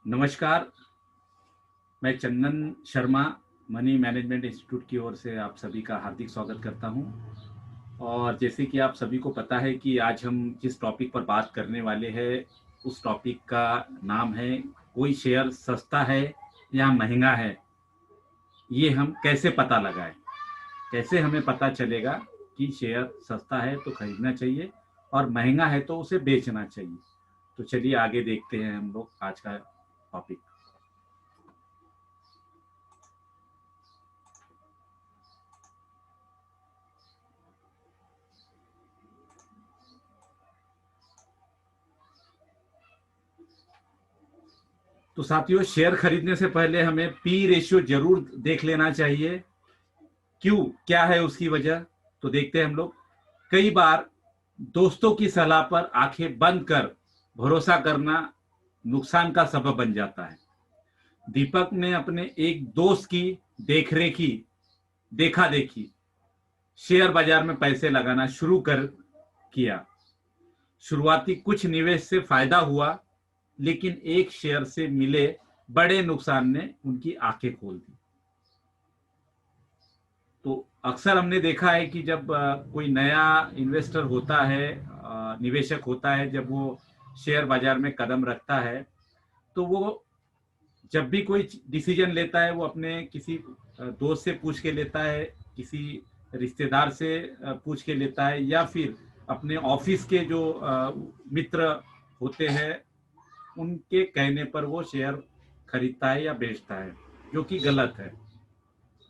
नमस्कार, मैं चंदन Sharma money management institute की ओर से आप सभी का हार्दिक स्वागत करता हूं। और जैसे कि आप सभी को पता है कि आज हम जिस टॉपिक पर बात करने वाले हैं, उस टॉपिक का नाम है कोई शेयर सस्ता है या महंगा है। ये हम कैसे पता लगाएं? कैसे हमें पता चलेगा कि शेयर सस्ता है तो खरीदना चाहिए और महंगा है तो उसे बेचना चाहिए। तो चलिए आगे देखते हैं हम लोग आज का टॉपिक। तो साथियों, शेयर खरीदने से पहले हमें पी रेशियो जरूर देख लेना चाहिए। क्यों, क्या है उसकी वजह? तो देखते हैं हम लोग। कई बार दोस्तों की सलाह पर आंखें बंद कर भरोसा करना नुकसान का सबब बन जाता है। दीपक ने अपने एक दोस्त की देखरेखी देखा देखी शेयर बाजार में पैसे लगाना शुरू कर किया। शुरुआती कुछ निवेश से फायदा हुआ, लेकिन एक शेयर से मिले बड़े नुकसान ने उनकी आंखें खोल दी। तो अक्सर हमने देखा है कि जब कोई नया इन्वेस्टर होता है, निवेशक होता है, जब वो शेयर बाजार में कदम रखता है, तो वो जब भी कोई डिसीजन लेता है वो अपने किसी दोस्त से पूछ के लेता है, किसी रिश्तेदार से पूछ के लेता है, या फिर अपने ऑफिस के जो मित्र होते हैं उनके कहने पर वो शेयर खरीदता है या बेचता है, जो कि गलत है।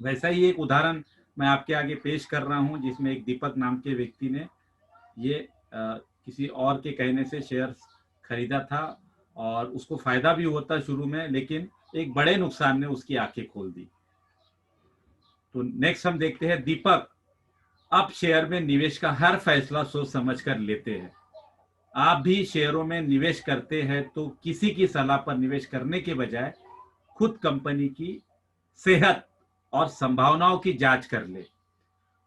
वैसा ही एक उदाहरण मैं आपके आगे पेश कर रहा हूं, जिसमें एक दीपक नाम के व्यक्ति ने ये किसी और के कहने से शेयर खरीदा था और उसको फायदा भी होता शुरू में, लेकिन एक बड़े नुकसान ने उसकी आंखें खोल दी। तो नेक्स्ट हम देखते हैं, दीपक अब शेयर में निवेश का हर फैसला सोच समझ कर लेते हैं। आप भी शेयरों में निवेश करते हैं तो किसी की सलाह पर निवेश करने के बजाय खुद कंपनी की सेहत और संभावनाओं की जांच कर ले।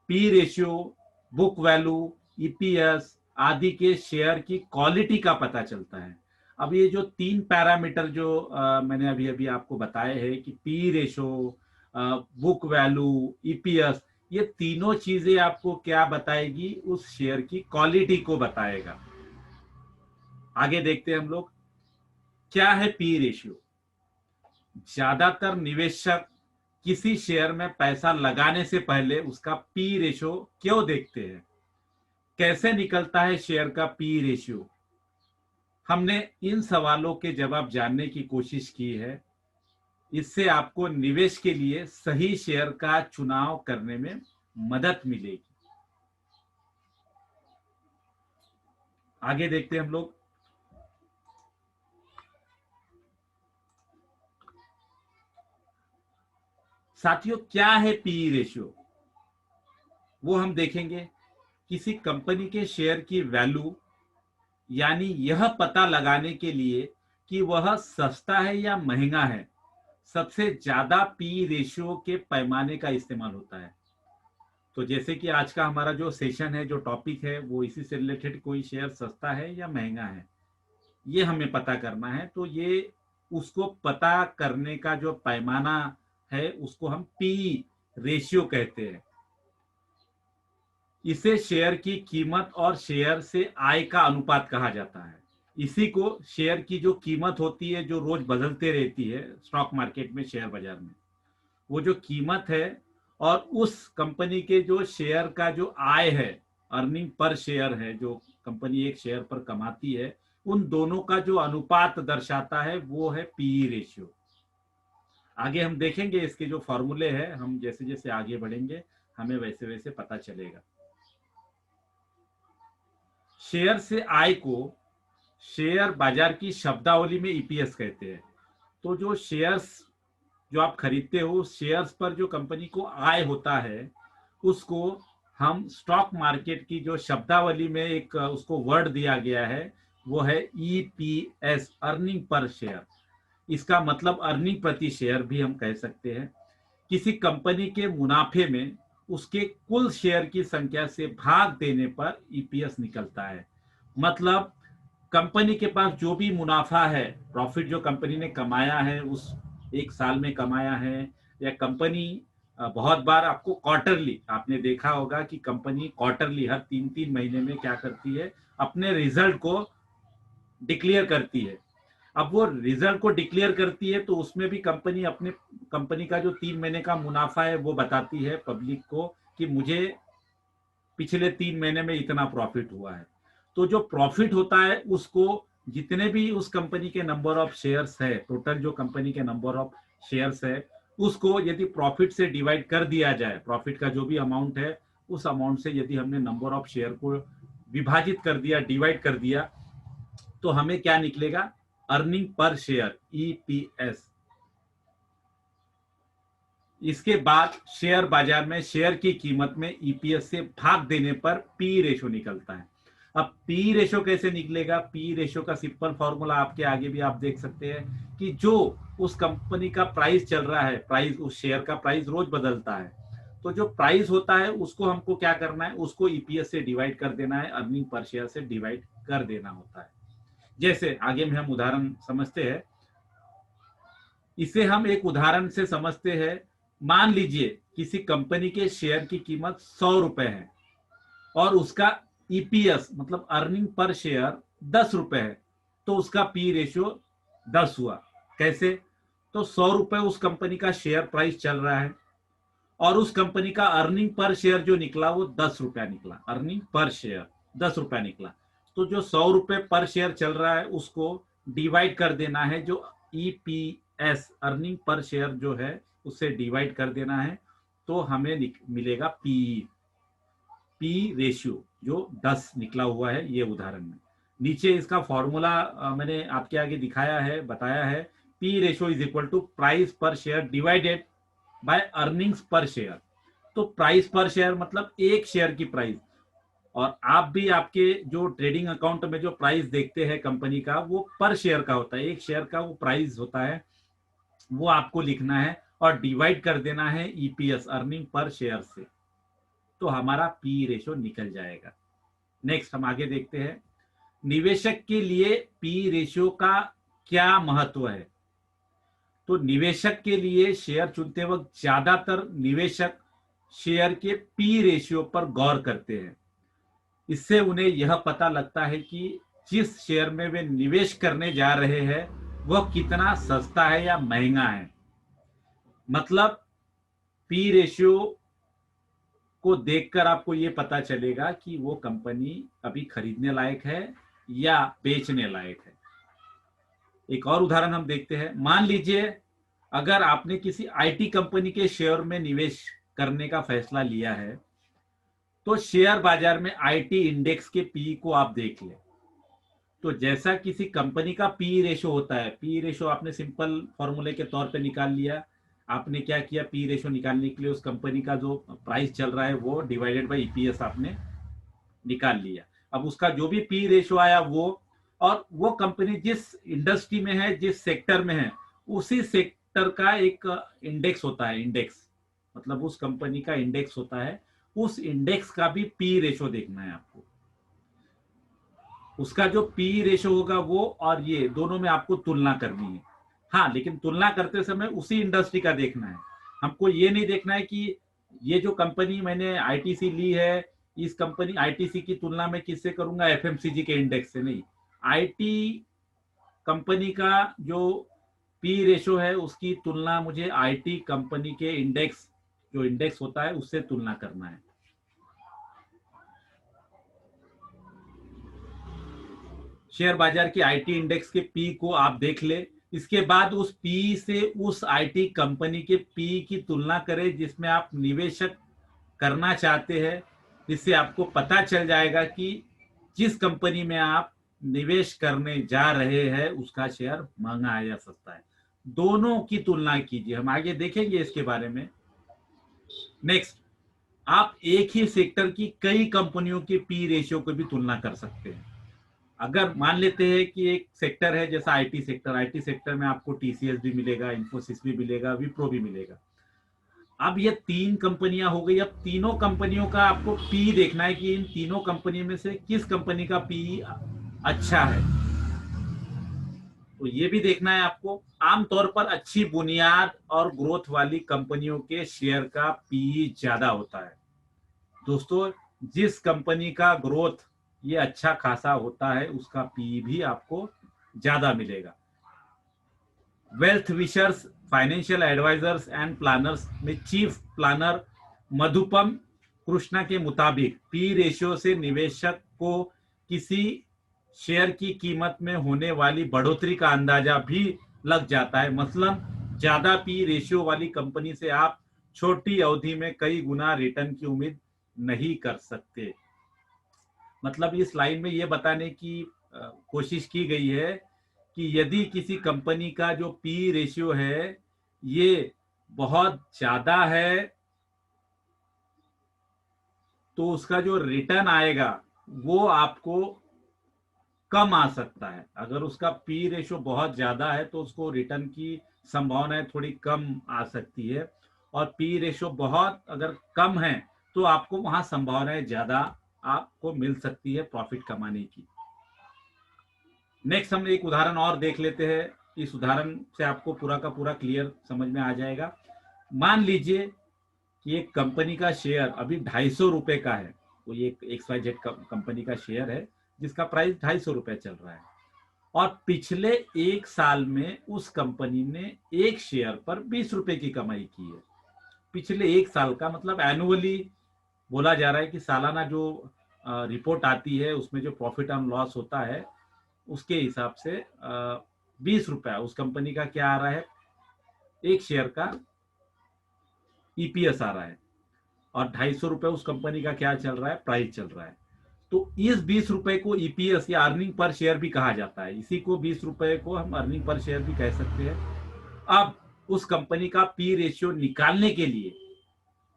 P ratio, book value, EPS आदि के शेयर की क्वालिटी का पता चलता है। अब ये जो तीन पैरामीटर जो मैंने अभी अभी आपको बताए हैं कि P ratio, book value, EPS, ये तीनों चीजें आपको क्या बताएगी? उस शेयर की क्वालिटी को बताएगा। आगे देखते हैं हम लोग, क्या है पी रेशियो। ज्यादातर निवेशक किसी शेयर में पैसा लगाने से पहले उसका पी रेशियो क्यों देखते हैं? कैसे निकलता है शेयर का पी रेशियो? हमने इन सवालों के जवाब जानने की कोशिश की है। इससे आपको निवेश के लिए सही शेयर का चुनाव करने में मदद मिलेगी। आगे देखते हैं हम लोग। साथियों, क्या है पी रेशियो, वो हम देखेंगे। किसी कंपनी के शेयर की वैल्यू, यानी यह पता लगाने के लिए कि वह सस्ता है या महंगा है, सबसे ज्यादा पी रेशियो के पैमाने का इस्तेमाल होता है। तो जैसे कि आज का हमारा जो सेशन है, जो टॉपिक है, वो इसी से रिलेटेड, कोई शेयर सस्ता है या महंगा है, ये हमें पता करना है। तो ये उसको पता करने का जो पैमाना है उसको हम पी रेशियो कहते हैं। इसे शेयर की कीमत और शेयर से आय का अनुपात कहा जाता है। इसी को शेयर की जो कीमत होती है, जो रोज बदलते रहती है स्टॉक मार्केट में, शेयर बाजार में, वो जो कीमत है और उस कंपनी के जो शेयर का जो आय है, अर्निंग पर शेयर है, जो कंपनी एक शेयर पर कमाती है, उन दोनों का जो अनुपात दर्शाता है वो है पी रेशियो। आगे हम देखेंगे इसके जो फॉर्मूले हैं, हम जैसे जैसे आगे बढ़ेंगे हमें वैसे वैसे पता चलेगा। शेयर से आय को शेयर बाजार की शब्दावली में ईपीएस कहते हैं। तो जो शेयर्स जो आप खरीदते हो, शेयर्स पर जो कंपनी को आय होता है, उसको हम स्टॉक मार्केट की जो शब्दावली में एक उसको वर्ड दिया गया है, वो है ईपीएस, अर्निंग पर शेयर। इसका मतलब अर्निंग प्रति शेयर भी हम कह सकते हैं। किसी कंपनी के मुनाफे में उसके कुल शेयर की संख्या से भाग देने पर ईपीएस निकलता है। मतलब कंपनी के पास जो भी मुनाफा है, प्रॉफिट जो कंपनी ने कमाया है उस एक साल में कमाया है, या कंपनी बहुत बार आपको क्वार्टरली, आपने देखा होगा कि कंपनी क्वार्टरली हर 3-3 महीने में क्या करती है, अपने रिजल्ट को डिक्लेयर करती है। अब वो रिजल्ट को डिक्लेयर करती है तो उसमें भी कंपनी अपने कंपनी का जो 3 महीने का मुनाफा है वो बताती है पब्लिक को कि मुझे पिछले 3 महीने में इतना प्रॉफिट हुआ है। तो जो प्रॉफिट होता है उसको, जितने भी उस कंपनी के नंबर ऑफ शेयर्स है, टोटल जो कंपनी के नंबर ऑफ शेयर्स है, उसको यदि प्रॉफिट से डिवाइड कर दिया जाए, प्रॉफिट का जो भी अमाउंट है उस अमाउंट से यदि हमने नंबर ऑफ शेयर को विभाजित कर दिया, डिवाइड कर दिया, तो हमें क्या निकलेगा, अर्निंग पर शेयर, ईपीएस। इसके बाद शेयर बाजार में शेयर की कीमत में ईपीएस से भाग देने पर पी रेशो निकलता है। अब पी रेशो कैसे निकलेगा? पी रेशो का सिंपल फॉर्मूला आपके आगे भी आप देख सकते हैं कि जो उस कंपनी का प्राइस चल रहा है, प्राइस, उस शेयर का प्राइस रोज बदलता है, तो जो प्राइस होता है उसको हमको क्या करना है, उसको ईपीएस से डिवाइड कर देना है, अर्निंग पर शेयर से डिवाइड कर देना होता है। जैसे आगे में हम उदाहरण समझते हैं, इसे हम एक उदाहरण से समझते हैं। मान लीजिए किसी कंपनी के शेयर की कीमत 100 रुपए है और उसका ईपीएस मतलब अर्निंग पर शेयर 10 रुपए है, तो उसका पी रेशियो 10 हुआ। कैसे? तो 100 रुपए उस कंपनी का शेयर प्राइस चल रहा है और उस कंपनी का अर्निंग पर शेयर जो निकला वो 10 रुपया निकला, अर्निंग पर शेयर 10 रुपया निकला। तो जो 100 रुपए पर शेयर चल रहा है उसको डिवाइड कर देना है, जो ईपीएस अर्निंग पर शेयर जो है उससे डिवाइड कर देना है, तो हमें मिलेगा पी रेशियो जो 10 निकला हुआ है ये उदाहरण में। नीचे इसका फॉर्मूला मैंने आपके आगे दिखाया है, बताया है। P ratio is equal to price per share divided by earnings per share. तो प्राइस पर शेयर मतलब एक शेयर की प्राइस, और आप भी आपके जो ट्रेडिंग अकाउंट में जो प्राइस देखते हैं कंपनी का वो पर शेयर का होता है, एक शेयर का वो प्राइस होता है, वो आपको लिखना है और डिवाइड कर देना है ईपीएस अर्निंग पर शेयर से, तो हमारा पी रेशो निकल जाएगा। नेक्स्ट हम आगे देखते हैं, निवेशक के लिए पी रेशियो का क्या महत्व है। तो निवेशक के लिए शेयर चुनते वक्त ज्यादातर निवेशक शेयर के पी रेशियो पर गौर करते हैं। इससे उन्हें यह पता लगता है कि जिस शेयर में वे निवेश करने जा रहे हैं वह कितना सस्ता है या महंगा है। मतलब पी रेशियो को देखकर आपको यह पता चलेगा कि वो कंपनी अभी खरीदने लायक है या बेचने लायक है। एक और उदाहरण हम देखते हैं। मान लीजिए अगर आपने किसी आईटी कंपनी के शेयर में निवेश करने का फैसला लिया है, तो शेयर बाजार में आईटी इंडेक्स के पी को आप देख लें। तो जैसा किसी कंपनी का पी रेशो होता है, पी रेशो आपने सिंपल फॉर्मूले के तौर पे निकाल लिया। आपने क्या किया, पी रेशो निकालने के लिए उस कंपनी का जो प्राइस चल रहा है वो डिवाइडेड बाय ईपीएस आपने निकाल लिया। अब उसका जो भी पी रेशो आया वो, और वो कंपनी जिस इंडस्ट्री में है, जिस सेक्टर में है, उसी सेक्टर का एक इंडेक्स होता है। इंडेक्स मतलब उस कंपनी का इंडेक्स होता है, उस इंडेक्स का भी पी रेशो देखना है आपको। उसका जो पी रेशो होगा वो और ये दोनों में आपको तुलना करनी है। हाँ, लेकिन तुलना करते समय उसी इंडस्ट्री का देखना है। हमको ये नहीं देखना है कि ये जो कंपनी मैंने आईटीसी ली है, इस कंपनी आईटीसी की तुलना में किससे करूंगा, एफएमसीजी के इंडेक्स से नहीं। आईटी कंपनी का जो पी रेशो है उसकी तुलना मुझे आईटी कंपनी के इंडेक्स, जो इंडेक्स होता है उससे तुलना करना है। शेयर बाजार के आईटी इंडेक्स के पी को आप देख ले, इसके बाद उस पी से उस आईटी कंपनी के पी की तुलना करें जिसमें आप निवेशक करना चाहते हैं। इससे आपको पता चल जाएगा कि जिस कंपनी में आप निवेश करने जा रहे हैं उसका शेयर महंगा है या सस्ता है। दोनों की तुलना कीजिए, हम आगे देखेंगे इसके बारे में। नेक्स्ट, आप एक ही सेक्टर की कई कंपनियों के पी रेशियो को भी तुलना कर सकते हैं। अगर मान लेते हैं कि एक सेक्टर है जैसा आईटी सेक्टर, आईटी सेक्टर में आपको टीसीएस भी मिलेगा, इन्फोसिस भी मिलेगा, विप्रो भी मिलेगा। अब ये 3 कंपनियां हो गई। अब तीनों कंपनियों का आपको पी देखना है कि इन तीनों कंपनी में से किस कंपनी का पी अच्छा है। तो ये भी देखना है आपको। आमतौर पर अच्छी बुनियाद और ग्रोथ वाली कंपनियों के शेयर का पीई ज्यादा होता है दोस्तों। जिस कंपनी का ग्रोथ ये अच्छा खासा होता है उसका पीई भी आपको ज्यादा मिलेगा। Wealth wishers, financial advisors and planners में चीफ प्लानर मधुपम कृष्णा के मुताबिक पी रेशियो से निवेशक को किसी शेयर की कीमत में होने वाली बढ़ोतरी का अंदाजा भी लग जाता है। मसलन ज्यादा पी रेशियो वाली कंपनी से आप छोटी अवधि में कई गुना रिटर्न की उम्मीद नहीं कर सकते। मतलब इस लाइन में ये बताने की कोशिश की गई है कि यदि किसी कंपनी का जो पी रेशियो है ये बहुत ज्यादा है तो उसका जो रिटर्न आएगा वो आपको कम आ सकता है। अगर उसका पी रेशियो बहुत ज्यादा है तो उसको रिटर्न की संभावनाएं थोड़ी कम आ सकती है, और पी रेशियो बहुत अगर कम है तो आपको वहां संभावनाएं ज्यादा आपको मिल सकती है प्रॉफिट कमाने की। नेक्स्ट हम एक उदाहरण और देख लेते हैं। इस उदाहरण से आपको पूरा का पूरा क्लियर समझ में आ जाएगा। मान लीजिए कि एक कंपनी का शेयर अभी 250 रुपए का है। कोई एक XYZ कंपनी का शेयर है जिसका प्राइस 250 रुपए चल रहा है, और पिछले एक साल में उस कंपनी ने एक शेयर पर 20 रुपए की कमाई की है। पिछले एक साल का मतलब एनुअली बोला जा रहा है कि सालाना जो रिपोर्ट आती है उसमें जो प्रॉफिट एंड लॉस होता है उसके हिसाब से 20 रुपया उस कंपनी का क्या आ रहा है, एक शेयर का ईपीएस आ रहा है, और 250 रुपए उस कंपनी का क्या चल रहा है, प्राइस चल रहा है। तो इस 20 रुपए को ईपीएस या अर्निंग पर शेयर भी कहा जाता है। इसी को 20 रुपए को हम अर्निंग पर शेयर भी कह सकते हैं। अब उस कंपनी का पी रेशियो निकालने के लिए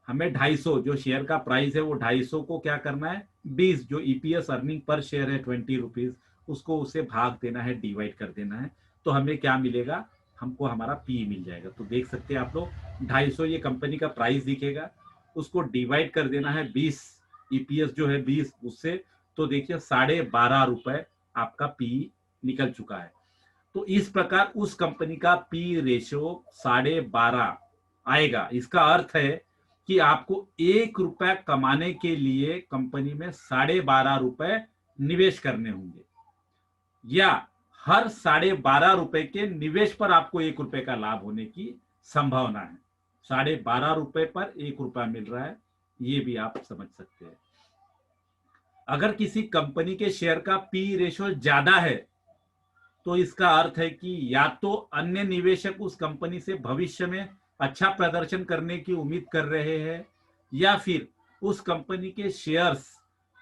हमें 250 जो शेयर का प्राइस है वो 250 को क्या करना है, 20 जो ईपीएस अर्निंग पर शेयर है 20 रुपीज, उसको उसे भाग देना है, डिवाइड कर देना है। तो हमें क्या मिलेगा, हमको हमारा पी मिल जाएगा। तो देख सकते हैं आप लोग 250 ये कंपनी का प्राइस दिखेगा, उसको डिवाइड कर देना है 20, ईपीएस जो है 20 उससे, तो देखिए 12.5 रुपए आपका पी निकल चुका है। तो इस प्रकार उस कंपनी का पी रेशियो 12.5 आएगा। इसका अर्थ है कि आपको 1 रुपया कमाने के लिए कंपनी में 12.5 रुपए निवेश करने होंगे, या हर 12.5 रुपए के निवेश पर आपको 1 रुपए का लाभ होने की संभावना है। 12.5 रुपए पर 1 रुपया मिल रहा है, ये भी आप समझ सकते हैं। अगर किसी कंपनी के शेयर का पी रेशियो ज्यादा है तो इसका अर्थ है कि या तो अन्य निवेशक उस कंपनी से भविष्य में अच्छा प्रदर्शन करने की उम्मीद कर रहे हैं, या फिर उस कंपनी के शेयर्स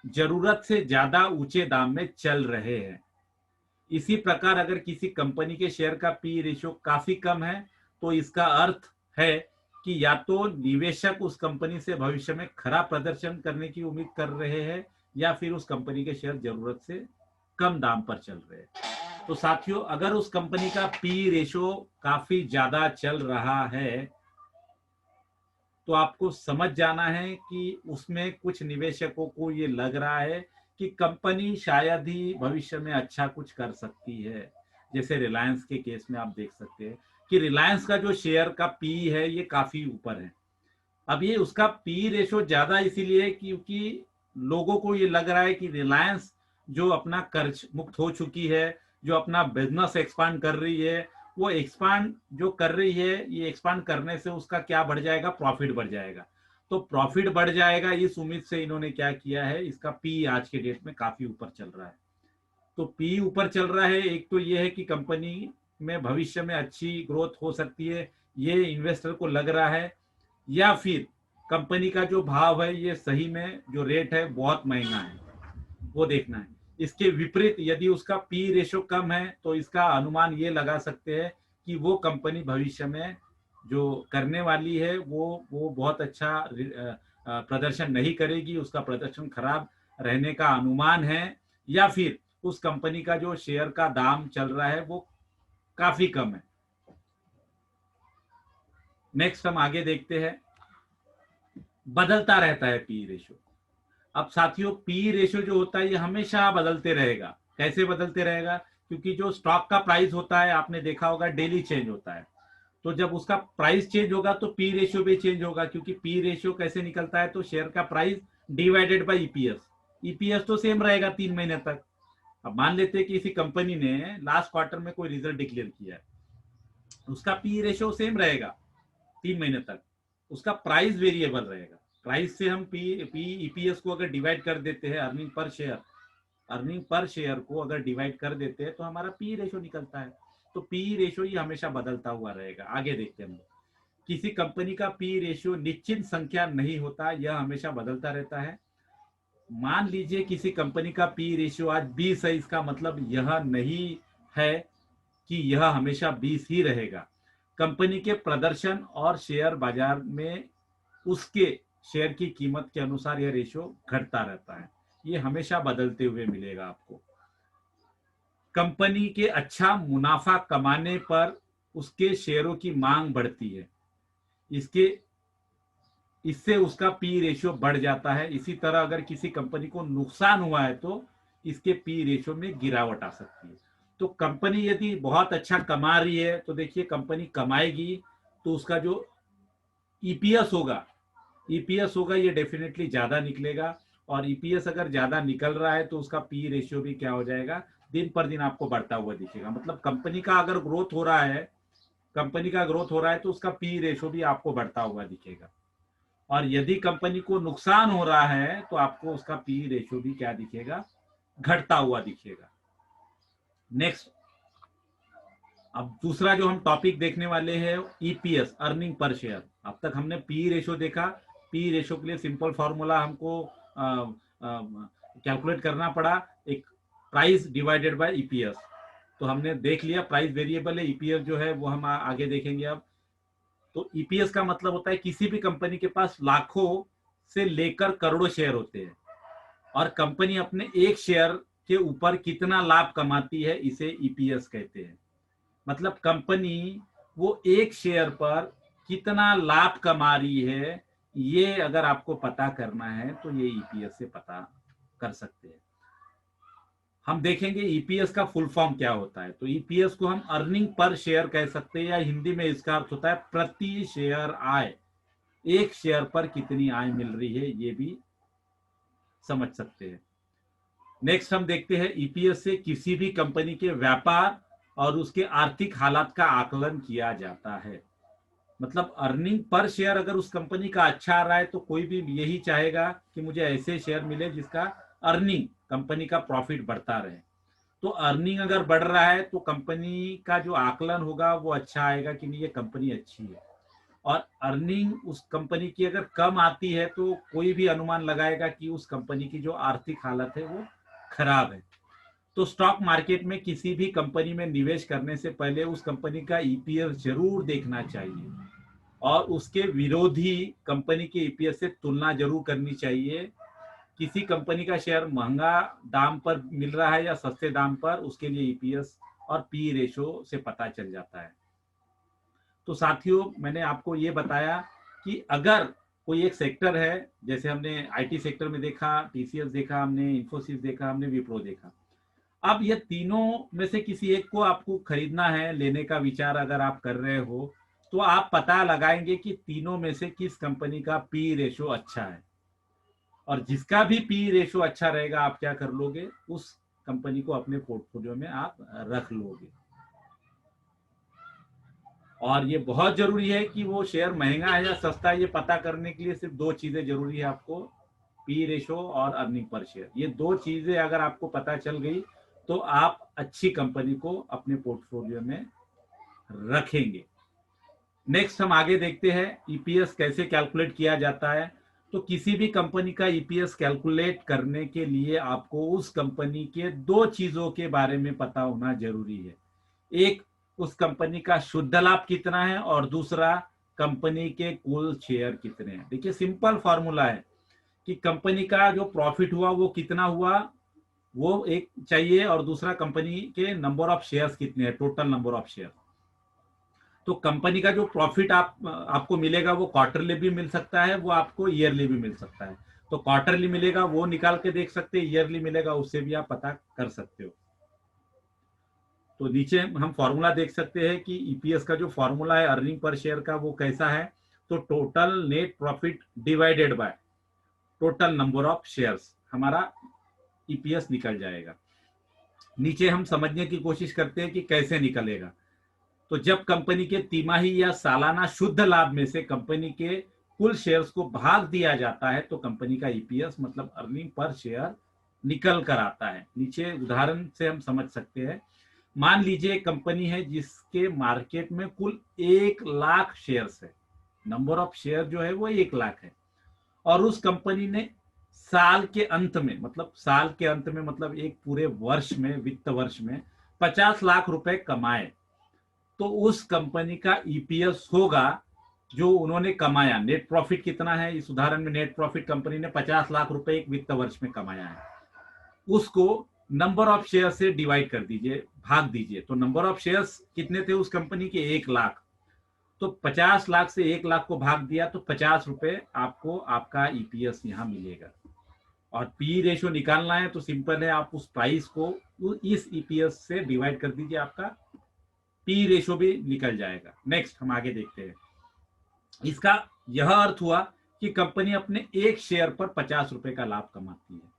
जरूरत से ज्यादा ऊंचे दाम में चल रहे हैं। इसी प्रकार अगर किसी कंपनी के शेयर का पी रेशियो काफी कम है तो इसका अर्थ है कि या तो निवेशक उस कंपनी से भविष्य में खराब प्रदर्शन करने की उम्मीद कर रहे हैं, या फिर उस कंपनी के शेयर जरूरत से कम दाम पर चल रहे हैं। तो साथियों, अगर उस कंपनी का पी रेशियो काफी ज्यादा चल रहा है तो आपको समझ जाना है कि उसमें कुछ निवेशकों को ये लग रहा है कि कंपनी शायद ही भविष्य में अच्छा कुछ कर सकती है। जैसे रिलायंस के केस में आप देख सकते हैं कि रिलायंस का जो शेयर का पी है ये काफी ऊपर है। अब ये उसका पी रेशियो ज्यादा इसीलिए क्योंकि लोगों को ये लग रहा है कि रिलायंस जो अपना कर्ज मुक्त हो चुकी है, जो अपना बिजनेस एक्सपांड कर रही है, वो एक्सपांड जो कर रही है, ये एक्सपांड करने से उसका क्या बढ़ जाएगा, प्रॉफिट बढ़ जाएगा। तो प्रॉफिट बढ़ जाएगा इस उम्मीद से इन्होंने क्या किया है, इसका पी आज के डेट में काफी ऊपर चल रहा है। तो पी ऊपर चल रहा है, एक तो ये है कि कंपनी में भविष्य में अच्छी ग्रोथ हो सकती है, ये इन्वेस्टर को लग रहा है, या फिर कंपनी का जो भाव है ये सही में जो रेट है बहुत महंगा है, वो देखना है। इसके विपरीत यदि उसका पी रेशियो कम है तो इसका अनुमान ये लगा सकते हैं कि वो कंपनी भविष्य में जो करने वाली है वो बहुत अच्छा प्रदर्शन नहीं करेगी, उसका प्रदर्शन खराब रहने का अनुमान है, या फिर उस कंपनी का जो शेयर का दाम चल रहा है वो काफी कम है। नेक्स्ट हम आगे देखते हैं। बदलता रहता है पी रेशियो। अब साथियों, पी रेशियो जो होता है ये हमेशा बदलते रहेगा। कैसे बदलते रहेगा क्योंकि जो स्टॉक का प्राइस होता है आपने देखा होगा डेली चेंज होता है, तो जब उसका प्राइस चेंज होगा तो पी रेशियो भी चेंज होगा, क्योंकि पी रेशियो कैसे निकलता है, तो शेयर का price divided by EPS. EPS तो सेम रहेगा 3 महीने तक। अब मान लेते हैं कि किसी कंपनी ने लास्ट क्वार्टर में कोई रिजल्ट डिक्लेयर किया है, उसका पी रेशियो सेम रहेगा 3 महीने तक, उसका प्राइस वेरिएबल रहेगा। प्राइस से हम पी ईपीएस को अगर डिवाइड कर देते हैं, अर्निंग पर शेयर को अगर डिवाइड कर देते हैं तो हमारा पी रेशियो निकलता है। तो पी रेशियो ही हमेशा बदलता हुआ रहेगा। आगे देखते हैं हम, किसी कंपनी का पी रेशियो निश्चित संख्या नहीं होता, यह हमेशा बदलता रहता है। मान लीजिए किसी कंपनी का पी रेशियो आज 20 है, इसका मतलब यह नहीं है कि यह हमेशा 20 ही रहेगा। कंपनी के प्रदर्शन और शेयर बाजार में उसके शेयर की कीमत के अनुसार यह रेशियो घटता रहता है, ये हमेशा बदलते हुए मिलेगा आपको। कंपनी के अच्छा मुनाफा कमाने पर उसके शेयरों की मांग बढ़ती है, इससे उसका पी रेशियो बढ़ जाता है। इसी तरह अगर किसी कंपनी को नुकसान हुआ है तो इसके पी रेशियो में गिरावट आ सकती है। तो कंपनी यदि बहुत अच्छा कमा रही है तो देखिए कंपनी कमाएगी तो उसका जो ईपीएस होगा ये डेफिनेटली ज्यादा निकलेगा, और ईपीएस अगर ज्यादा निकल रहा है तो उसका पी रेशियो भी क्या हो जाएगा, दिन पर दिन आपको बढ़ता हुआ दिखेगा। मतलब कंपनी का अगर ग्रोथ हो रहा है तो उसका पी रेशियो भी आपको बढ़ता हुआ दिखेगा, और यदि कंपनी को नुकसान हो रहा है तो आपको उसका पी रेशियो भी क्या दिखेगा, घटता हुआ दिखेगा। नेक्स्ट, अब दूसरा जो हम टॉपिक देखने वाले हैं ईपीएस, अर्निंग पर शेयर। अब तक हमने पी रेशियो देखा, पी रेशियो के लिए सिंपल फॉर्मूला हमको कैलकुलेट करना पड़ा, एक प्राइस डिवाइडेड बाय ईपीएस। तो हमने देख लिया प्राइस वेरिएबल है, ईपीएस जो है वो हम आगे देखेंगे। अब तो ईपीएस का मतलब होता है किसी भी कंपनी के पास लाखों से लेकर करोड़ों शेयर होते हैं, और कंपनी अपने एक शेयर के ऊपर कितना लाभ कमाती है, इसे ईपीएस कहते हैं। मतलब कंपनी वो एक शेयर पर कितना लाभ कमा रही है, ये अगर आपको पता करना है तो ये ईपीएस से पता कर सकते हैं। हम देखेंगे ईपीएस का फुल फॉर्म क्या होता है। तो ईपीएस को हम अर्निंग पर शेयर कह सकते हैं, या हिंदी में इसका अर्थ होता है प्रति शेयर आय। एक शेयर पर कितनी आय मिल रही है ये भी समझ सकते हैं। नेक्स्ट हम देखते हैं ईपीएस से किसी भी कंपनी के व्यापार और उसके आर्थिक हालात का आकलन किया जाता है। मतलब अर्निंग पर शेयर अगर उस कंपनी का अच्छा आ रहा है तो कोई भी यही चाहेगा कि मुझे ऐसे शेयर मिले जिसका अर्निंग, कंपनी का प्रॉफिट बढ़ता रहे। तो अर्निंग अगर बढ़ रहा है तो कंपनी का जो आकलन होगा वो अच्छा आएगा कि नहीं ये कंपनी अच्छी है। और अर्निंग उस कंपनी की अगर कम आती है तो कोई भी अनुमान लगाएगा कि उस कंपनी की जो आर्थिक हालत है वो खराब है। तो स्टॉक मार्केट में किसी भी कंपनी में निवेश करने से पहले उस कंपनी का ईपीएस जरूर देखना चाहिए, और उसके विरोधी कंपनी के ईपीएस से तुलना जरूर करनी चाहिए। किसी कंपनी का शेयर महंगा दाम पर मिल रहा है या सस्ते दाम पर, उसके लिए ईपीएस और पी रेशो से पता चल जाता है। तो साथियों मैंने आपको ये बताया कि अगर कोई एक सेक्टर है, जैसे हमने आईटी सेक्टर में देखा, टीसीएस देखा, हमने इन्फोसिस देखा, हमने विप्रो देखा। अब ये तीनों में से किसी एक को आपको खरीदना है, लेने का विचार अगर आप कर रहे हो, तो आप पता लगाएंगे कि तीनों में से किस कंपनी का पी रेशो अच्छा है, और जिसका भी पी रेशो अच्छा रहेगा आप क्या कर लोगे, उस कंपनी को अपने पोर्टफोलियो में आप रख लोगे। और ये बहुत जरूरी है कि वो शेयर महंगा है या सस्ता है, ये पता करने के लिए सिर्फ दो चीजें जरूरी है आपको, पी रेशो और अर्निंग पर शेयर। ये दो चीजें अगर आपको पता चल गई तो आप अच्छी कंपनी को अपने पोर्टफोलियो में रखेंगे। नेक्स्ट हम आगे देखते हैं ईपीएस कैसे कैलकुलेट किया जाता है। तो किसी भी कंपनी का ईपीएस कैलकुलेट करने के लिए आपको उस कंपनी के दो चीजों के बारे में पता होना जरूरी है। एक, उस कंपनी का शुद्ध लाभ कितना है, और दूसरा कंपनी के कुल शेयर कितने हैं। देखिए सिंपल फॉर्मूला है कि कंपनी का जो प्रॉफिट हुआ वो कितना हुआ, वो एक चाहिए, और दूसरा कंपनी के नंबर ऑफ शेयर्स कितने हैं, टोटल नंबर ऑफ शेयर। तो कंपनी का जो प्रॉफिट आपको मिलेगा वो क्वार्टरली भी मिल सकता है, वो आपको ईयरली भी मिल सकता है। तो क्वार्टरली मिलेगा वो निकाल के देख सकते हैं, ईयरली मिलेगा उससे भी आप पता कर सकते हो। तो नीचे हम फॉर्मूला देख सकते हैं कि ईपीएस का जो फॉर्मूला है अर्निंग पर शेयर का वो कैसा है, तो total net profit divided by total number of shares, हमारा ईपीएस निकल जाएगा। नीचे हम समझने की कोशिश करते हैं कि कैसे निकलेगा। तो जब कंपनी के तिमाही या सालाना शुद्ध लाभ में से कंपनी के कुल शेयर्स को भाग दिया जाता है तो कंपनी का ईपीएस मतलब अर्निंग पर शेयर निकल कर आता है। नीचे उदाहरण से हम समझ सकते हैं। मान लीजिए एक कंपनी है जिसके मार्केट में कुल 1,00,000 शेयर्स है, नंबर ऑफ शेयर जो है वो 1,00,000 है, और उस कंपनी ने साल के अंत में मतलब एक पूरे वर्ष में, वित्त वर्ष में 50 लाख रुपए कमाए, तो उस कंपनी का ईपीएस होगा जो उन्होंने कमाया। नेट प्रॉफिट कितना है इस उदाहरण में, नेट प्रॉफिट कंपनी ने 50 लाख रुपए एक वित्त वर्ष में कमाया है, उसको नंबर ऑफ शेयर से डिवाइड कर दीजिए, भाग दीजिए। तो नंबर ऑफ शेयर्स कितने थे उस कंपनी के, 1,00,000, तो 50 लाख से 1,00,000 को भाग दिया तो 50 रुपए आपको आपका ईपीएस यहां मिलेगा। और पी रेशो निकालना है तो सिंपल है, आप उस प्राइस को इस ईपीएस से डिवाइड कर दीजिए, आपका पी रेशो भी निकल जाएगा। नेक्स्ट हम आगे देखते हैं। इसका यह अर्थ हुआ कि कंपनी अपने एक शेयर पर 50 रुपए का लाभ कमाती है।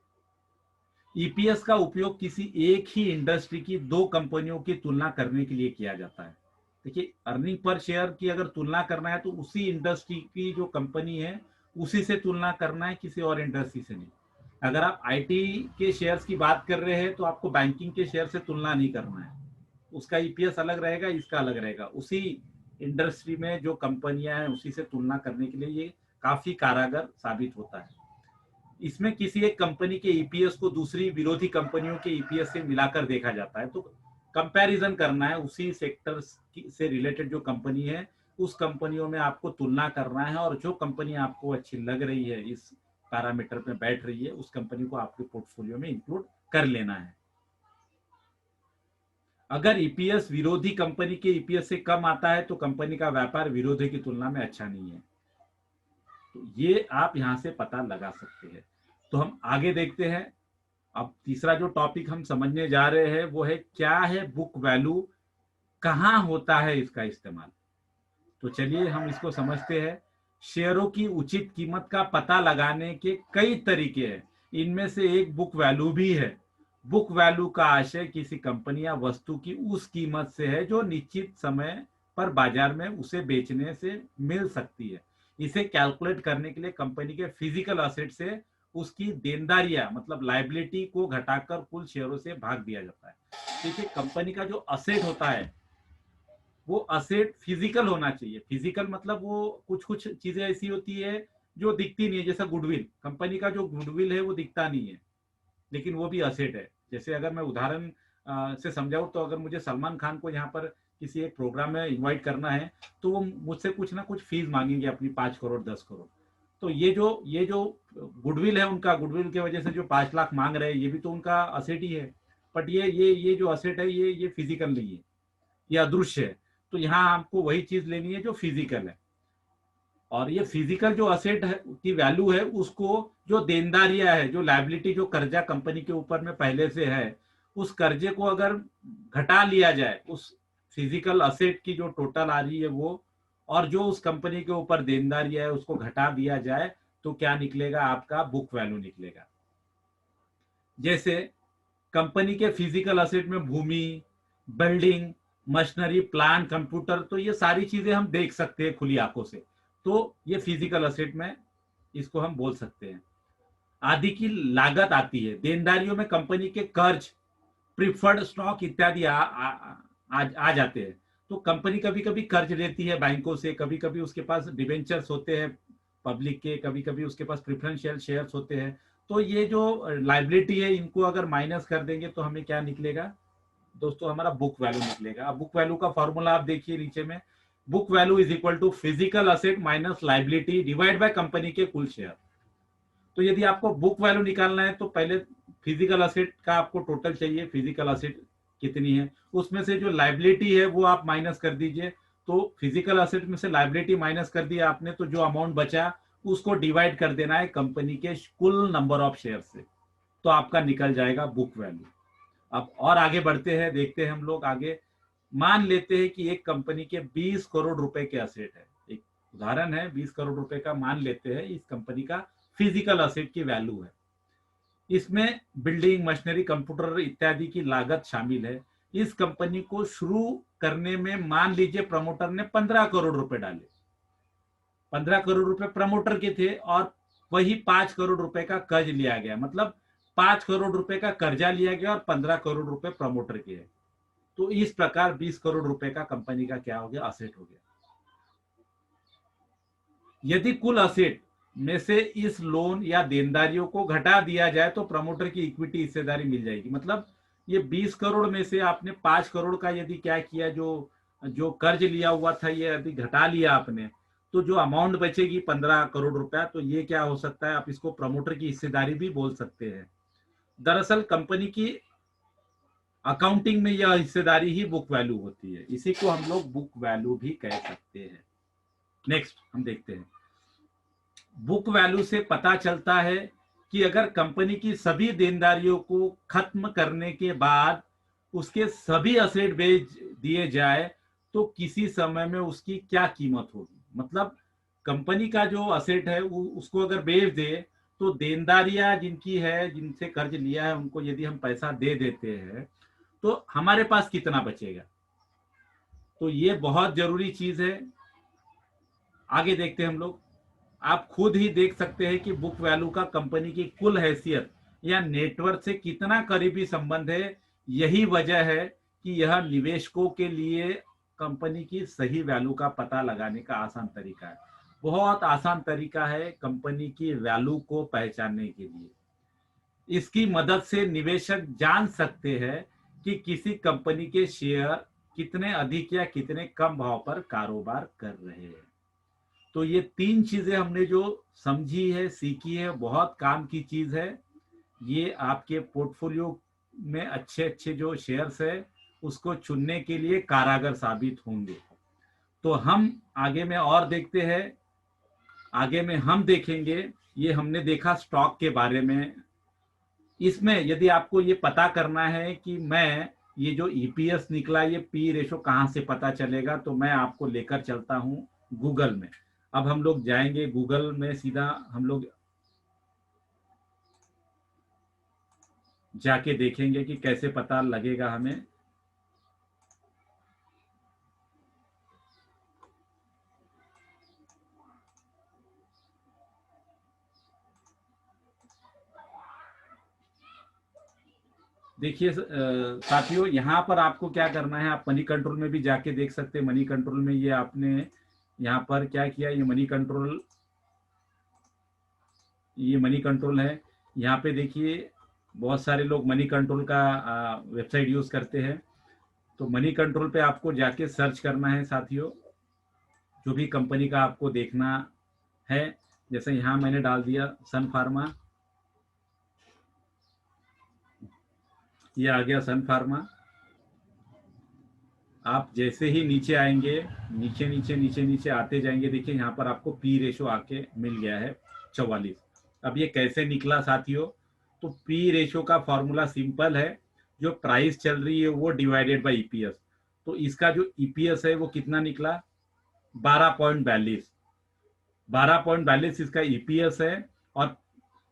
ईपीएस का उपयोग किसी एक ही इंडस्ट्री की दो कंपनियों की तुलना करने के लिए किया जाता है। देखिए, अर्निंग पर शेयर की अगर तुलना करना है तो उसी इंडस्ट्री की जो कंपनी है उसी से तुलना करना है, किसी और इंडस्ट्री से नहीं। अगर आप आईटी के शेयर्स की बात कर रहे हैं तो आपको बैंकिंग के शेयर से तुलना नहीं करना है, उसका ईपीएस अलग रहेगा, इसका अलग रहेगा। उसी इंडस्ट्री में जो कंपनियां हैं उसी से तुलना करने के लिए ये काफी कारगर साबित होता है। इसमें किसी एक कंपनी के ईपीएस को दूसरी विरोधी कंपनियों के ईपीएस से मिलाकर देखा जाता है, तो कंपैरिजन करना है, उसी सेक्टर से रिलेटेड जो कंपनी है उस कंपनियों में आपको तुलना करना है, और जो कंपनी आपको अच्छी लग रही है, इस पैरामीटर पे बैठ रही है, उस कंपनी को आपके पोर्टफोलियो में इंक्लूड कर लेना है। अगर ईपीएस विरोधी कंपनी के ईपीएस से कम आता है तो कंपनी का व्यापार विरोधी की तुलना में अच्छा नहीं है। तो ये आप यहां से पता लगा सकते हैं। तो हम आगे देखते हैं। अब तीसरा जो टॉपिक हम समझने जा रहे हैं वो है क्या है बुक वैल्यू, कहां होता है इसका इस्तेमाल। तो चलिए हम इसको समझते हैं। शेयरों की उचित कीमत का पता लगाने के कई तरीके हैं, इनमें से एक बुक वैल्यू भी है। बुक वैल्यू का आशय किसी कंपनी या वस्तु की उस कीमत से है जो निश्चित समय पर बाजार में उसे बेचने से मिल सकती है। इसे कैलकुलेट करने के लिए कंपनी के फिजिकल असेट से उसकी देनदारियां मतलब लायबिलिटी को घटाकर कुल शेयरों से भाग दिया जाता है। देखिए, कंपनी का जो असेट होता है वो असेट फिजिकल होना चाहिए। फिजिकल मतलब वो कुछ कुछ चीजें ऐसी होती है जो दिखती नहीं है, जैसा गुडविल, कंपनी का जो गुडविल है वो दिखता नहीं है लेकिन वो भी असेट है। जैसे अगर मैं उदाहरण से समझाऊं तो अगर मुझे सलमान खान को यहाँ पर किसी एक प्रोग्राम में इनवाइट करना है तो वो मुझसे कुछ ना कुछ फीस मांगेंगे अपनी, 5 करोड़ 10 करोड़। तो ये जो गुडविल है उनका, गुडविल की वजह से जो 5 लाख मांग रहे हैं ये भी तो उनका असेट ही है। बट ये जो असेट है ये फिजिकल नहीं है, ये अदृश्य है। तो यहाँ आपको वही चीज लेनी है जो फिजिकल है, और ये फिजिकल जो असेट है की वैल्यू है उसको जो देनदारियां है, जो लायबिलिटी, जो कर्जा कंपनी के ऊपर में पहले से है, उस कर्जे को अगर घटा लिया जाए, उस फिजिकल असेट की जो टोटल आ रही है वो, और जो उस कंपनी के ऊपर देनदारियां है उसको घटा दिया जाए तो क्या निकलेगा, आपका बुक वैल्यू निकलेगा। जैसे कंपनी के फिजिकल असेट में भूमि, बिल्डिंग, मशीनरी, प्लांट, कंप्यूटर, तो ये सारी चीजें हम देख सकते हैं खुली आंखों से, तो ये फिजिकल असेट में इसको हम बोल सकते हैं। आदि की लागत आती है। देनदारियों में कंपनी के कर्ज, प्रिफर्ड स्टॉक इत्यादि आ जाते हैं। तो कंपनी कभी कभी कर्ज लेती है बैंकों से, कभी कभी उसके पास डिवेंचर्स होते हैं पब्लिक के, कभी कभी उसके पास प्रेफरेंशियल शेयर्स होते हैं। तो ये जो लाइबिलिटी है इनको अगर माइनस कर देंगे तो हमें क्या निकलेगा दोस्तों, हमारा बुक वैल्यू निकलेगा। अब बुक वैल्यू का फॉर्मूला आप देखिए नीचे में, book value is equal to physical asset minus liability divide by company के कुल शेयर। तो यदि आपको बुक वैल्यू निकालना है तो पहले फिजिकल असेट का आपको टोटल चाहिए, फिजिकल असेट कितनी है, उसमें से जो लाइबिलिटी है वो आप माइनस कर दीजिए। तो फिजिकल असेट में से लाइबिलिटी माइनस कर दिया आपने, तो जो अमाउंट बचा उसको डिवाइड कर देना है कंपनी के कुल नंबर ऑफ शेयर से, तो आपका निकल जाएगा बुक वैल्यू। अब और आगे बढ़ते हैं, देखते हैं हम लोग आगे। मान लेते हैं कि एक कंपनी के 20 करोड़ रुपए के असेट है, एक उदाहरण है, 20 करोड़ रुपए का मान लेते हैं इस कंपनी का फिजिकल असेट की वैल्यू है। इसमें बिल्डिंग, मशीनरी, कंप्यूटर इत्यादि की लागत शामिल है। इस कंपनी को शुरू करने में मान लीजिए प्रमोटर ने 15 करोड़ रुपए डाले, 15 करोड़ रुपए प्रमोटर के थे और वही 5 करोड़ रुपए का कर्ज लिया गया, मतलब 5 करोड़ रुपए का कर्जा लिया गया और 15 करोड़ रुपए प्रमोटर के है। तो इस प्रकार 20 करोड़ रुपए का कंपनी का क्या हो गया, असेट हो गया। यदि कुल असेट में से इस लोन या देनदारियों को घटा दिया जाए तो प्रमोटर की इक्विटी हिस्सेदारी मिल जाएगी। मतलब ये 20 करोड़ में से आपने 5 करोड़ का यदि क्या किया, जो जो कर्ज लिया हुआ था ये यदि घटा लिया आपने, तो जो अमाउंट बचेगी 15 करोड़ रुपया, तो ये क्या हो सकता है, आप इसको प्रमोटर की हिस्सेदारी भी बोल सकते हैं। दरअसल कंपनी की अकाउंटिंग में यह हिस्सेदारी ही बुक वैल्यू होती है, इसी को हम लोग बुक वैल्यू भी कह सकते हैं। नेक्स्ट हम देखते हैं, बुक वैल्यू से पता चलता है कि अगर कंपनी की सभी देनदारियों को खत्म करने के बाद उसके सभी असेट बेच दिए जाए तो किसी समय में उसकी क्या कीमत होगी। मतलब कंपनी का जो असेट है उसको अगर बेच दे तो देनदारियां जिनकी है, जिनसे कर्ज लिया है, उनको यदि हम पैसा दे देते हैं तो हमारे पास कितना बचेगा। तो ये बहुत जरूरी चीज है। आगे देखते हैं हम लोग। आप खुद ही देख सकते हैं कि बुक वैल्यू का कंपनी की कुल हैसियत या नेटवर्थ से कितना करीबी संबंध है। यही वजह है कि यह निवेशकों के लिए कंपनी की सही वैल्यू का पता लगाने का आसान तरीका है। बहुत आसान तरीका है कंपनी की वैल्यू को पहचानने के लिए। इसकी मदद से निवेशक जान सकते हैं कि किसी कंपनी के शेयर कितने अधिक या कितने कम भाव पर कारोबार कर रहे हैं। तो ये 3 चीजें हमने जो समझी है, सीखी है, बहुत काम की चीज है। ये आपके पोर्टफोलियो में अच्छे अच्छे जो शेयर्स है उसको चुनने के लिए कारगर साबित होंगे। तो हम आगे में और देखते हैं। आगे में हम देखेंगे, ये हमने देखा स्टॉक के बारे में। इसमें यदि आपको ये पता करना है कि मैं ये जो ईपीएस निकला, ये पी रेशो कहाँ से पता चलेगा, तो मैं आपको लेकर चलता हूँ गूगल में। अब हम लोग जाएंगे गूगल में, सीधा हम लोग जाके देखेंगे कि कैसे पता लगेगा हमें। देखिए साथियों, यहाँ पर आपको क्या करना है, आप मनी कंट्रोल में भी जाके देख सकते हैं। मनी कंट्रोल में ये आपने यहाँ पर क्या किया, ये मनी कंट्रोल, ये मनी कंट्रोल है। यहाँ पे देखिए बहुत सारे लोग मनी कंट्रोल का वेबसाइट यूज करते हैं। तो मनी कंट्रोल पे आपको जाके सर्च करना है साथियों, जो भी कंपनी का आपको देखना है। जैसे यहाँ मैंने डाल दिया सन फार्मा, ये आ गया सन फार्मा। आप जैसे ही नीचे आएंगे, नीचे नीचे नीचे नीचे आते जाएंगे, देखिए यहाँ पर आपको पी रेशो आके मिल गया है 44। अब ये कैसे निकला साथियों, तो पी रेशो का फॉर्मूला सिंपल है, जो प्राइस चल रही है वो डिवाइडेड बाय ईपीएस। तो इसका जो ईपीएस है वो कितना निकला, 12.42। 12.42 इसका ईपीएस है और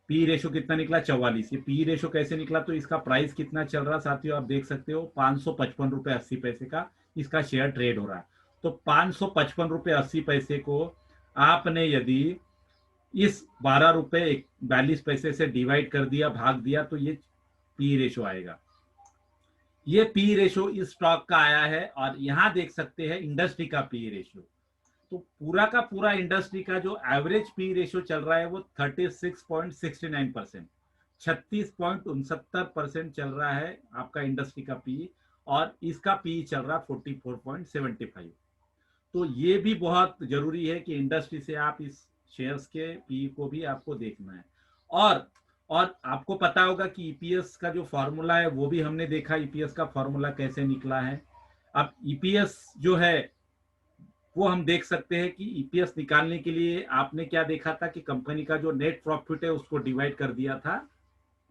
पी रेशो कितना निकला, 44। ये पी रेशो कैसे निकला, तो इसका प्राइस कितना चल रहा साथियों, आप देख सकते हो 555 रुपए 80 पैसे का इसका शेयर ट्रेड हो रहा है। तो 555 रुपए 80 पैसे को आपने यदि इस 12 रुपए 42 पैसे से डिवाइड कर दिया, भाग दिया, तो ये पी रेशो आएगा। ये पी रेशो इस स्टॉक का आया है। और यहां देख सकते हैं इंडस्ट्री का पी रेशो। तो पूरा का पूरा इंडस्ट्री का जो एवरेज पी रेशियो चल रहा है वो 36.69%, 36.69% चल रहा है आपका इंडस्ट्री का पी, और इसका पी चल रहा 44.75। तो ये भी बहुत जरूरी है कि इंडस्ट्री से आप इस शेयर्स के पी को भी आपको देखना है। और और आपको पता होगा कि ईपीएस का जो फॉर्मूला है वो भी हमने देखा, ईपीएस का फॉर्मूला कैसे निकला है। अब ईपीएस जो है वो हम देख सकते हैं कि ईपीएस निकालने के लिए आपने क्या देखा था, कि कंपनी का जो नेट प्रॉफिट है उसको डिवाइड कर दिया था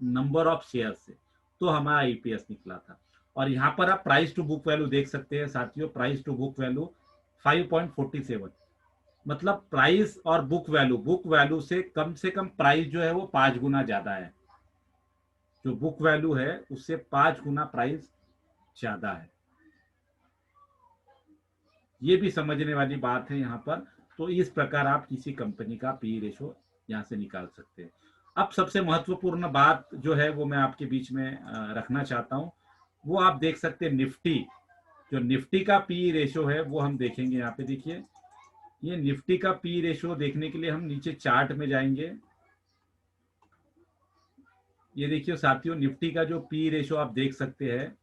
नंबर ऑफ शेयर से, तो हमारा ईपीएस निकला था। और यहाँ पर आप प्राइस टू बुक वैल्यू देख सकते हैं साथियों, प्राइस टू बुक वैल्यू 5.47, मतलब प्राइस और बुक वैल्यू से कम प्राइस जो है वो 5 गुना ज्यादा है। जो बुक वैल्यू है उससे 5 गुना प्राइस ज्यादा है। ये भी समझने वाली बात है यहाँ पर। तो इस प्रकार आप किसी कंपनी का पी रेशो यहाँ से निकाल सकते हैं। अब सबसे महत्वपूर्ण बात जो है वो मैं आपके बीच में रखना चाहता हूँ, वो आप देख सकते हैं निफ्टी। जो निफ्टी का पी रेशो है वो हम देखेंगे। यहाँ पे देखिए, ये निफ्टी का पी रेशो देखने के लिए हम नीचे चार्ट में जाएंगे। ये देखिए साथियों, निफ्टी का जो पी रेशो आप देख सकते हैं,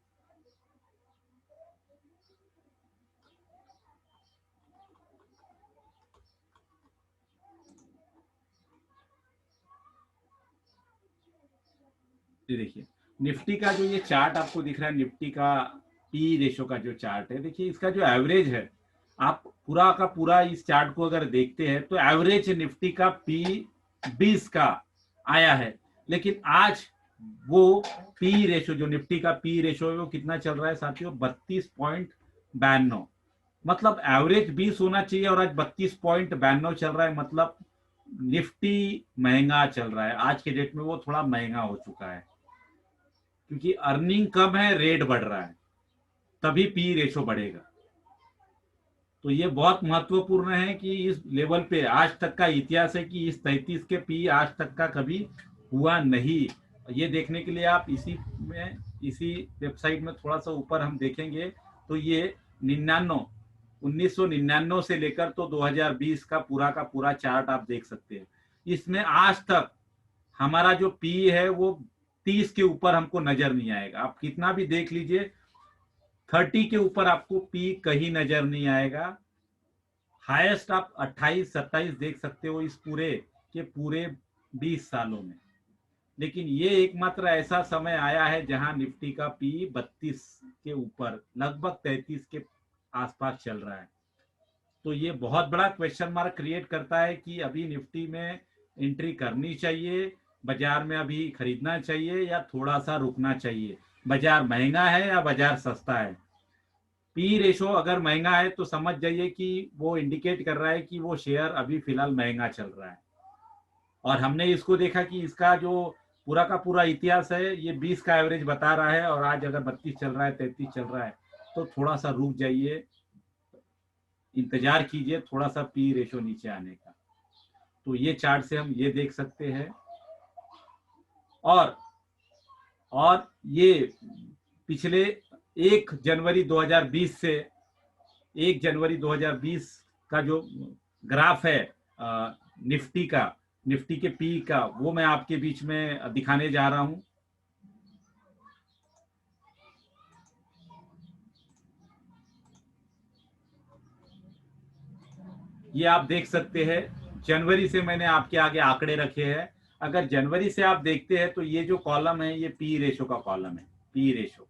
ये देखिए निफ्टी का जो ये चार्ट आपको दिख रहा है, निफ्टी का पी रेशो का जो चार्ट है, देखिए इसका जो एवरेज है, आप पूरा का पूरा इस चार्ट को अगर देखते हैं तो एवरेज निफ्टी का पी 20 का आया है। लेकिन आज वो पी रेशो, जो निफ्टी का पी रेशो है वो कितना चल रहा है साथियों, 32.92। मतलब एवरेज 20 होना चाहिए और आज 32.92 चल रहा है। मतलब निफ्टी महंगा चल रहा है आज के डेट में, वो थोड़ा महंगा हो चुका है क्योंकि अर्निंग कम है, रेट बढ़ रहा है, तभी पी रेशो बढ़ेगा। तो ये बहुत महत्वपूर्ण है कि इस लेवल पे आज तक का इतिहास है कि इस 33 के पी आज तक का कभी हुआ नहीं। ये देखने के लिए आप इसी वेबसाइट में थोड़ा सा ऊपर हम देखेंगे तो ये 1999 से लेकर तो 2020 का पूरा चार्ट आप देख सकते हैं। इसमें आज तक हमारा जो पी है वो 30 के ऊपर हमको नजर नहीं आएगा। आप कितना भी देख लीजिए, 30 के ऊपर आपको पी कहीं नजर नहीं आएगा। हाईएस्ट आप 28-27 देख सकते हो इस पूरे 20 सालों में। लेकिन ये एकमात्र ऐसा समय आया है जहां निफ्टी का पी 32 के ऊपर, लगभग 33 के आसपास चल रहा है। तो ये बहुत बड़ा क्वेश्चन मार्क क्रिएट करता है कि अभी निफ्टी में एंट्री करनी चाहिए, बाजार में अभी खरीदना चाहिए या थोड़ा सा रुकना चाहिए, बाजार महंगा है या बाजार सस्ता है। पी रेशो अगर महंगा है तो समझ जाइए कि वो इंडिकेट कर रहा है कि वो शेयर अभी फिलहाल महंगा चल रहा है। और हमने इसको देखा कि इसका जो पूरा का पूरा इतिहास है ये 20 का एवरेज बता रहा है, और आज अगर 32 चल रहा है, 33 चल रहा है, तो थोड़ा सा रुक जाइए, इंतजार कीजिए थोड़ा सा पी रेशो नीचे आने का। तो ये चार्ट से हम ये देख सकते हैं। और ये पिछले 1 जनवरी 2020 से 1 जनवरी 2020 का जो ग्राफ है निफ्टी के पी का, वो मैं आपके बीच में दिखाने जा रहा हूं। ये आप देख सकते हैं, जनवरी से मैंने आपके आगे आंकड़े रखे हैं। अगर जनवरी से आप देखते हैं तो ये जो कॉलम है ये पी रेशो का कॉलम है, पी रेशो।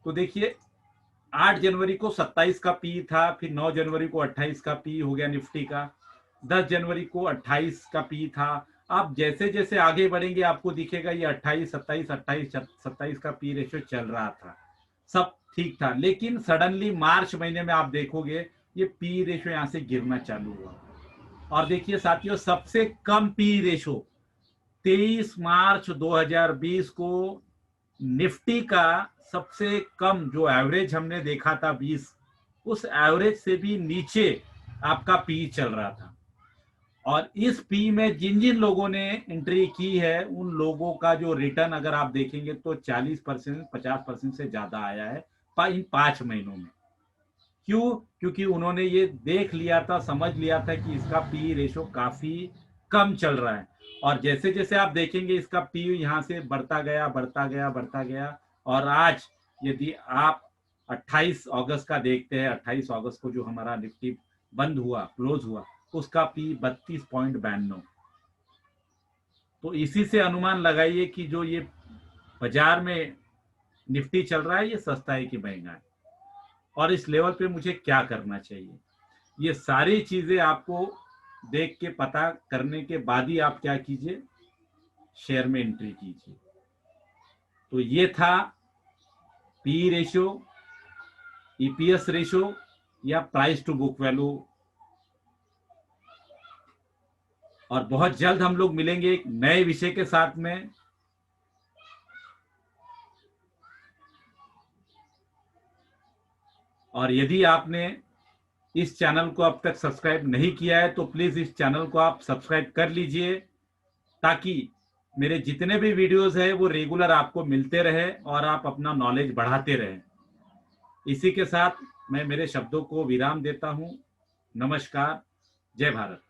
तो देखिए 8 जनवरी को 27 का पी था, फिर 9 जनवरी को 28 का पी हो गया निफ्टी का, 10 जनवरी को 28 का पी था। आप जैसे जैसे आगे बढ़ेंगे आपको दिखेगा ये 28, 27, 28, 27 का पी रेशो चल रहा था, सब ठीक था। लेकिन सडनली मार्च महीने में आप देखोगे ये पी रेशो यहाँ से गिरना चालू हुआ। और देखिए साथियों, सबसे कम पी रेशो 23 मार्च 2020 को निफ्टी का सबसे कम जो एवरेज हमने देखा था 20, उस एवरेज से भी नीचे आपका पी चल रहा था। और इस पी में जिन जिन लोगों ने एंट्री की है उन लोगों का जो रिटर्न अगर आप देखेंगे तो 40%, 50% से ज्यादा आया है इन 5 महीनों में। क्यों? क्योंकि उन्होंने ये देख लिया था, समझ लिया था कि इसका पी रेशो काफी कम चल रहा है। और जैसे जैसे आप देखेंगे इसका पी यहाँ से बढ़ता गया, बढ़ता गया, बढ़ता गया। और आज यदि आप 28 अगस्त का देखते हैं, 28 अगस्त को जो हमारा निफ्टी बंद हुआ, क्लोज हुआ, उसका पी 32.92। तो इसी से अनुमान लगाइए कि जो ये बाजार में निफ्टी चल रहा है ये सस्ता है कि महंगा है, और इस लेवल पे मुझे क्या करना चाहिए। ये सारी चीजें आपको देख के पता करने के बाद ही आप क्या कीजिए, शेयर में एंट्री कीजिए। तो ये था पी रेशो, ईपीएस रेशो या प्राइस टू बुक वैल्यू। और बहुत जल्द हम लोग मिलेंगे एक नए विषय के साथ में। और यदि आपने इस चैनल को अब तक सब्सक्राइब नहीं किया है तो प्लीज इस चैनल को आप सब्सक्राइब कर लीजिए, ताकि मेरे जितने भी वीडियोस है वो रेगुलर आपको मिलते रहे और आप अपना नॉलेज बढ़ाते रहें। इसी के साथ मैं मेरे शब्दों को विराम देता हूं। नमस्कार। जय भारत।